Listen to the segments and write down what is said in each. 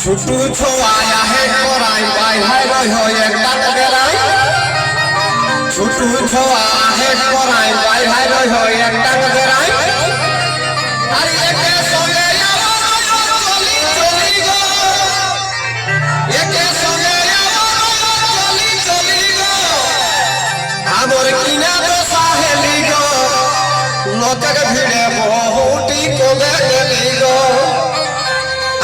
ছুটু ছোয়া হে করাই by high রই হই একটা গেরাই ছুটু ছোয়া হে করাই বাই হাই রই হই একটা গেরাই আরে একে সঙ্গে চলি চলি গো একে সঙ্গে চলি চলি গো আমর কিনা তো সাহেলি গো লোকের ভিড়ে বহুটি কমে গেলি গো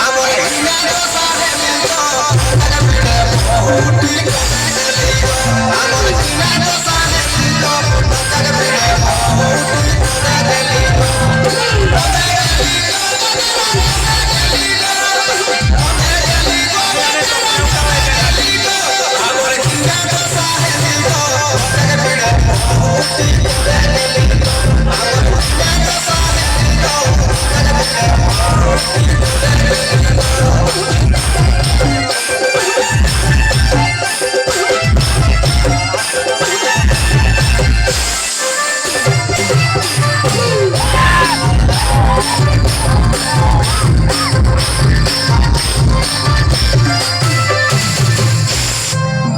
আমর কিনা তো সাহেলি গো লোকের ভিড়ে বহুটি কমে গেলি গো আমর কিনা তো সাহেলি গো লোকের ভিড়ে বহুটি কমে গেলি গো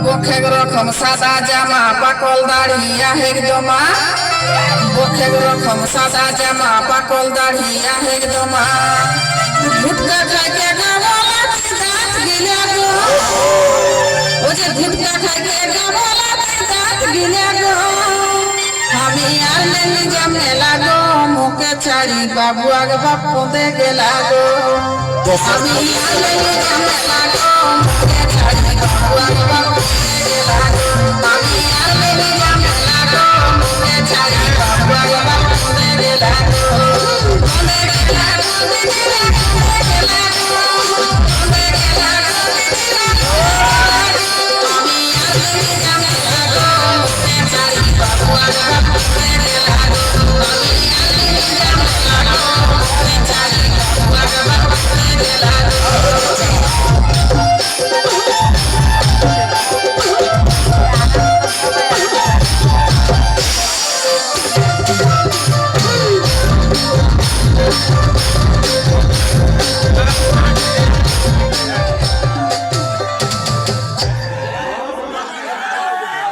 বখেক রকম সাদা জামা পাকল দাড়ি আহেক জমা বখেক রকম সাদা জামা পাকল দাড়ি আহেক জমা ভুটকা খাইকে গাবলা দাঁত গিলা গো ও যে ভুটকা খাইকে গাবলা দাঁত গিলা গো আমি আর নেলি জামনে লাগো মুখে ছাড়ি বাবু আগ বাপু দে গেলা গো আমি আর নেলি জামনে লাগো মুখে ছাড়ি বাবু আগ বাপু আমি আর নেলি জামনে লাগো মুখে ছাড়ি